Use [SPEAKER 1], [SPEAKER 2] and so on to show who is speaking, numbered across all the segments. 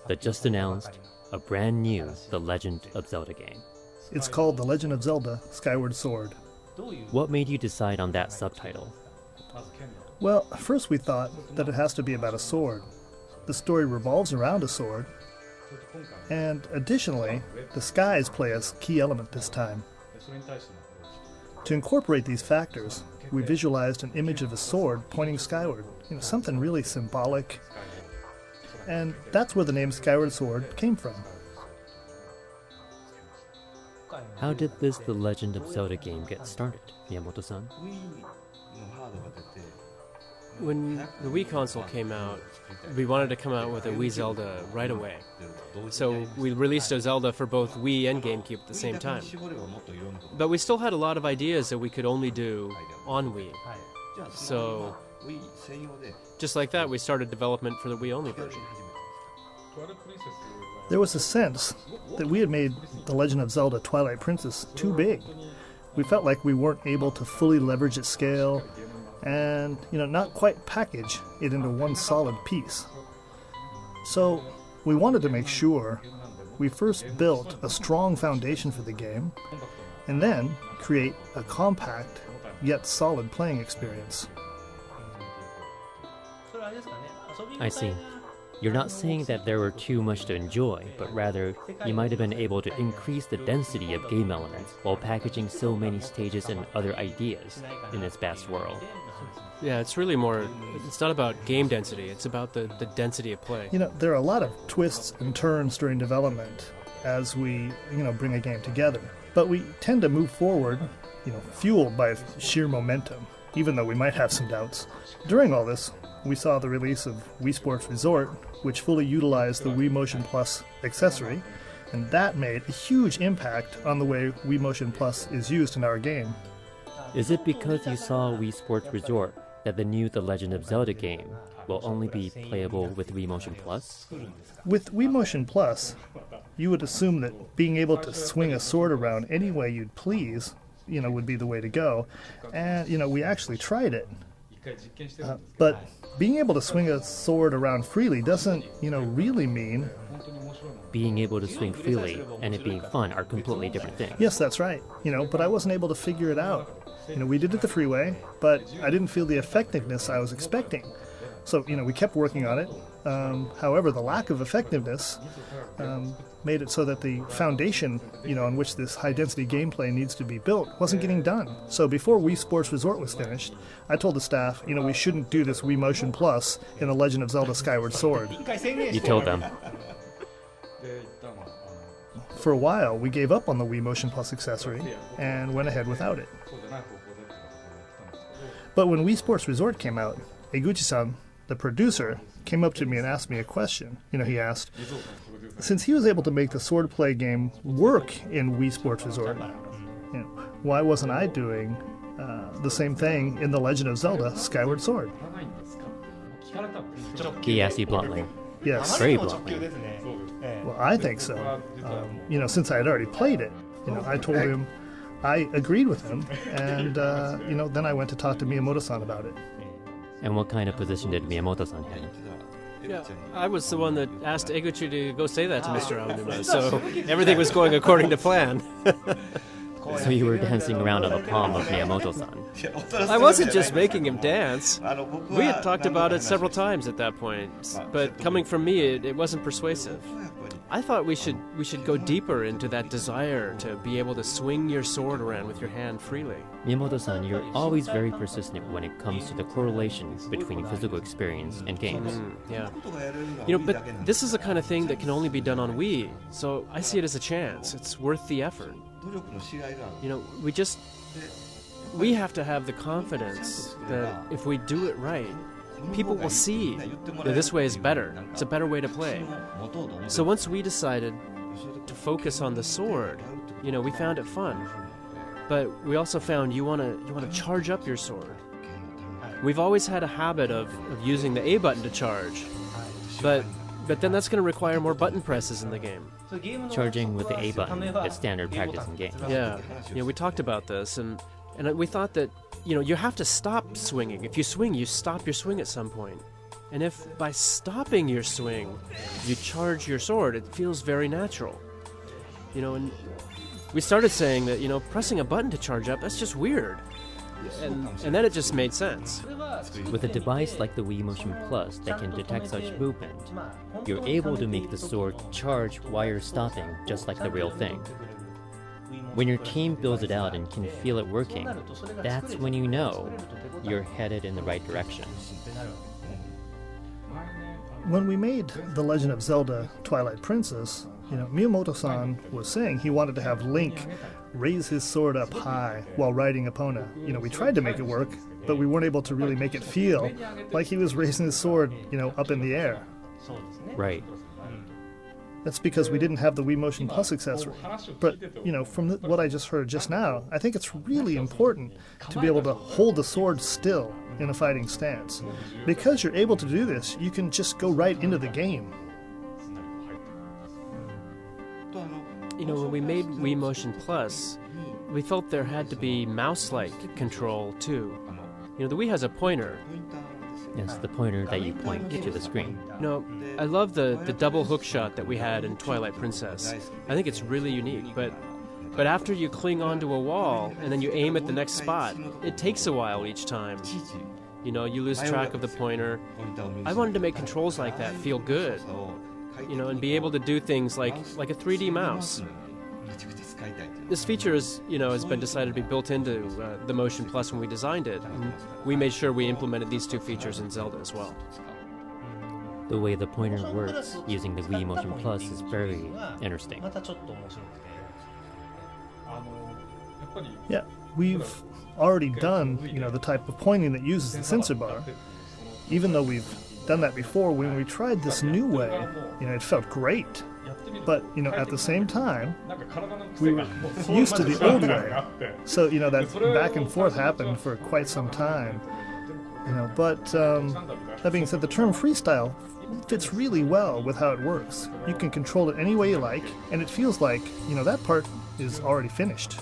[SPEAKER 1] the just announced, a brand new The Legend of Zelda game.
[SPEAKER 2] It's called The Legend of Zelda, Skyward Sword.
[SPEAKER 1] What made you decide on that subtitle?
[SPEAKER 2] Well, first we thought that it has to be about a sword. The story revolves around a sword. And additionally, the skies play a key element this time. To incorporate these factors, we visualized an image of a sword pointing skyward, something really symbolic. And that's where the name Skyward Sword came from.
[SPEAKER 1] How did this The Legend of Zelda game get started, Miyamoto-san?
[SPEAKER 3] When the Wii console came out, we wanted to come out with a Wii Zelda right away. So we released a Zelda for both Wii and GameCube at the same time. But we still had a lot of ideas that we could only do on Wii. So just like that, we started development for the Wii-only version.
[SPEAKER 2] There was a sense that we had made The Legend of Zelda Twilight Princess too big. We felt like we weren't able to fully leverage its scale and, not quite package it into one solid piece. So we wanted to make sure we first built a strong foundation for the game and then create a compact yet solid playing experience.
[SPEAKER 1] I see. You're not saying that there were too much to enjoy, but rather you might have been able to increase the density of game elements while packaging so many stages and other ideas in this vast world.
[SPEAKER 3] Yeah, it's really more, it's not about game density, it's about the density of play.
[SPEAKER 2] There are a lot of twists and turns during development as we, bring a game together. But we tend to move forward, fueled by sheer momentum, even though we might have some doubts. During all this, we saw the release of Wii Sports Resort, which fully utilized the Wii Motion Plus accessory, and that made a huge impact on the way Wii Motion Plus is used in our game.
[SPEAKER 1] Is it because you saw Wii Sports Resort that the new The Legend of Zelda game will only be playable with Wii Motion Plus?
[SPEAKER 2] With Wii Motion Plus, you would assume that being able to swing a sword around any way you'd please, would be the way to go. And, we actually tried it. But being able to swing a sword around freely doesn't, really mean...
[SPEAKER 1] Being able to swing freely and it being fun are completely different things.
[SPEAKER 2] Yes, that's right. But I wasn't able to figure it out. We did it the freeway, but I didn't feel the effectiveness I was expecting. So, we kept working on it. However, the lack of effectiveness made it so that the foundation, on which this high-density gameplay needs to be built wasn't getting done. So before Wii Sports Resort was finished, I told the staff, we shouldn't do this Wii Motion Plus in The Legend of Zelda Skyward Sword.
[SPEAKER 1] You told them.
[SPEAKER 2] For a while, we gave up on the Wii Motion Plus accessory and went ahead without it. But when Wii Sports Resort came out, Eguchi-san, the producer, came up to me and asked me a question. He asked, since he was able to make the swordplay game work in Wii Sports Resort, why wasn't I doing the same thing in The Legend of Zelda Skyward Sword?
[SPEAKER 1] He asked you bluntly.
[SPEAKER 2] Yes.
[SPEAKER 1] Very bluntly.
[SPEAKER 2] Well, I think so. Since I had already played it, I told him I agreed with him, and, then I went to talk to Miyamoto-san about it.
[SPEAKER 1] And what kind of position did Miyamoto-san have?
[SPEAKER 3] Yeah, I was the one that asked Eguchi to go say that to Mr. Aonuma, so everything was going according to plan.
[SPEAKER 1] So you were dancing around on the palm of Miyamoto-san.
[SPEAKER 3] I wasn't just making him dance. We had talked about it several times at that point, but coming from me, it wasn't persuasive. I thought we should go deeper into that desire to be able to swing your sword around with your hand freely.
[SPEAKER 1] Miyamoto-san, you're always very persistent when it comes to the correlation between physical experience and games.
[SPEAKER 3] Yeah. But this is the kind of thing that can only be done on Wii, so I see it as a chance. It's worth the effort. We have to have the confidence that if we do it right, people will see that this way is better. It's a better way to play. So once we decided to focus on the sword, we found it fun. But we also found you want to charge up your sword. We've always had a habit of using the A button to charge, but then that's going to require more button presses in the game.
[SPEAKER 1] Charging with the A button is standard practice in games.
[SPEAKER 3] Yeah, we talked about this, and we thought that you have to stop swinging. If you swing, you stop your swing at some point. And if by stopping your swing, you charge your sword, it feels very natural. And we started saying that, pressing a button to charge up, that's just weird. And then it just made sense.
[SPEAKER 1] With a device like the Wii Motion Plus that can detect such movement, you're able to make the sword charge while you're stopping, just like the real thing. When your team builds it out and can feel it working, that's when you know you're headed in the right direction.
[SPEAKER 2] When we made The Legend of Zelda Twilight Princess, Miyamoto-san was saying he wanted to have Link raise his sword up high while riding Epona. We tried to make it work, but we weren't able to really make it feel like he was raising his sword, up in the air.
[SPEAKER 1] Right.
[SPEAKER 2] That's because we didn't have the Wii Motion Plus accessory. But, from what I just heard just now, I think it's really important to be able to hold the sword still in a fighting stance. Because you're able to do this, you can just go right into the game.
[SPEAKER 3] When we made Wii Motion Plus, we felt there had to be mouse-like control, too. The Wii has a pointer.
[SPEAKER 1] Yes, the pointer that you point to the screen.
[SPEAKER 3] I love the double hook shot that we had in Twilight Princess. I think it's really unique, but after you cling onto a wall and then you aim at the next spot, it takes a while each time. You lose track of the pointer. I wanted to make controls like that feel good, and be able to do things like a 3D mouse. This feature has been decided to be built into the Motion Plus when we designed it, and we made sure we implemented these two features in Zelda as well.
[SPEAKER 1] The way the pointer works using the Wii Motion Plus is very interesting.
[SPEAKER 2] Yeah, we've already done, the type of pointing that uses the sensor bar. Even though we've done that before, when we tried this new way, it felt great. But, at the same time, we were used to the old way. So, that back and forth happened for quite some time. But that being said, the term freestyle fits really well with how it works. You can control it any way you like, and it feels like, that part is already finished.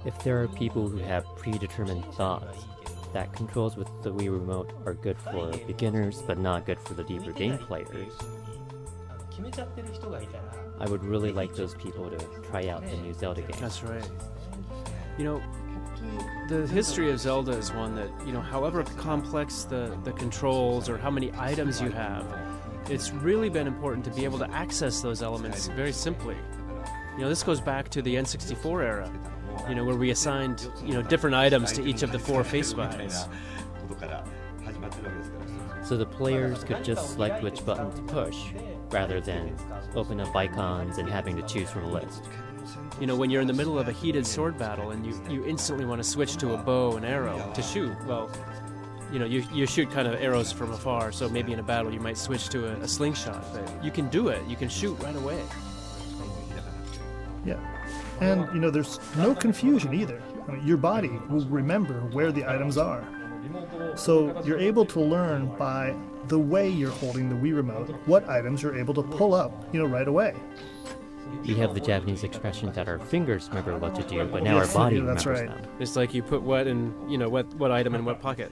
[SPEAKER 1] If there are people who have predetermined thoughts that controls with the Wii Remote are good for beginners but not good for the deeper game players, I would really like those people to try out the new Zelda game.
[SPEAKER 3] That's right. The history of Zelda is one that, however complex the controls or how many items you have, it's really been important to be able to access those elements very simply. This goes back to the N64 era, where we assigned, different items to each of the 4 face buttons.
[SPEAKER 1] So the players could just select which button to push, rather than open up icons and having to choose from a list.
[SPEAKER 3] When you're in the middle of a heated sword battle and you instantly want to switch to a bow and arrow to shoot, well, you shoot kind of arrows from afar, so maybe in a battle you might switch to a slingshot, but you can do it, you can shoot right away.
[SPEAKER 2] Yeah. And, there's no confusion either. Your body will remember where the items are. So you're able to learn by the way you're holding the Wii Remote what items you're able to pull up, right away.
[SPEAKER 1] We have the Japanese expression that our fingers remember what to do, but now our body remembers
[SPEAKER 2] right.
[SPEAKER 1] them.
[SPEAKER 3] It's like you put what in, what item in what pocket.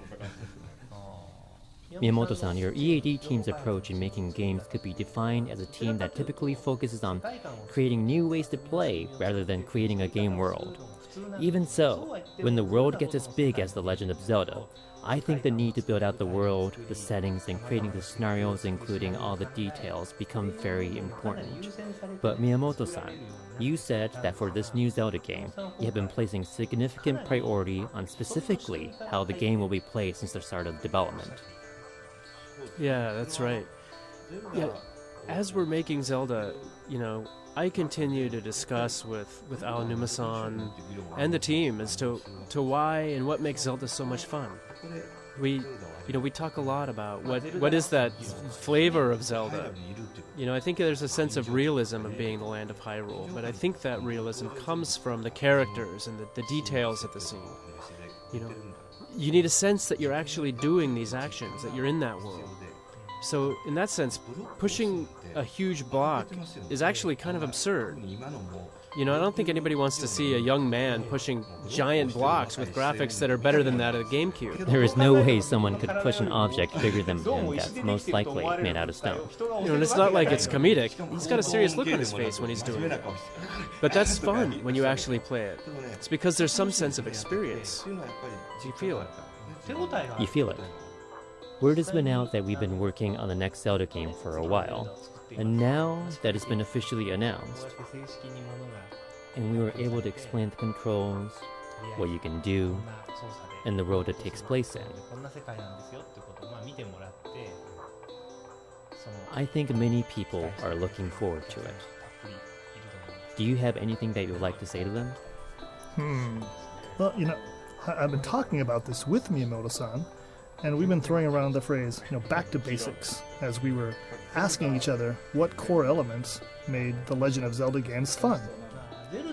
[SPEAKER 1] Miyamoto-san, your EAD team's approach in making games could be defined as a team that typically focuses on creating new ways to play rather than creating a game world. Even so, when the world gets as big as The Legend of Zelda, I think the need to build out the world, the settings, and creating the scenarios, including all the details, become very important. But Miyamoto-san, you said that for this new Zelda game, you have been placing significant priority on specifically how the game will be played since the start of development.
[SPEAKER 3] Yeah, that's right. Yeah, as we're making Zelda, I continue to discuss with Aonuma-san and the team as to why and what makes Zelda so much fun. We talk a lot about what is that flavor of Zelda. I think there's a sense of realism of being the land of Hyrule, but I think that realism comes from the characters and the details of the scene. You need a sense that you're actually doing these actions, that you're in that world. So in that sense, pushing a huge block is actually kind of absurd. You know, I don't think anybody wants to see a young man pushing giant blocks with graphics that are better than that of the GameCube.
[SPEAKER 1] There is no way someone could push an object bigger than him that's most likely made out of stone.
[SPEAKER 3] You know, and it's not like it's comedic. He's got a serious look on his face when he's doing it. But that's fun when you actually play it. It's because there's some sense of experience. You feel it.
[SPEAKER 1] You feel it. Word has been out that we've been working on the next Zelda game for a while, and now that it's been officially announced, and we were able to explain the controls, what you can do, and the world it takes place in, I think many people are looking forward to it. Do you have anything that you would like to say to them?
[SPEAKER 2] Well, you know, I've been talking about this with Miyamoto-san, and we've been throwing around the phrase, you know, back to basics, as we were asking each other what core elements made the Legend of Zelda games fun.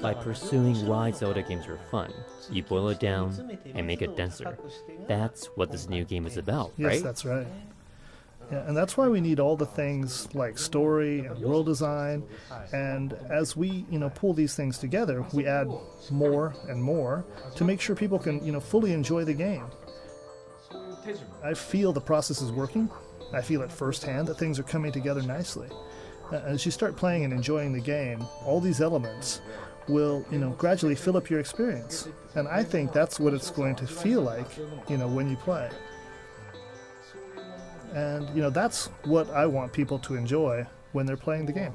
[SPEAKER 1] By pursuing why Zelda games are fun, you boil it down and make it denser. That's what this new game is about, right?
[SPEAKER 2] Yes, that's right. Yeah, and that's why we need all the things like story and world design, and as we, you know, pull these things together, we add more and more to make sure people can, you know, fully enjoy the game. I feel the process is working. I feel it firsthand that things are coming together nicely. As you start playing and enjoying the game, all these elements will, you know, gradually fill up your experience. And I think that's what it's going to feel like, you know, when you play. And, you know, that's what I want people to enjoy when they're playing the game.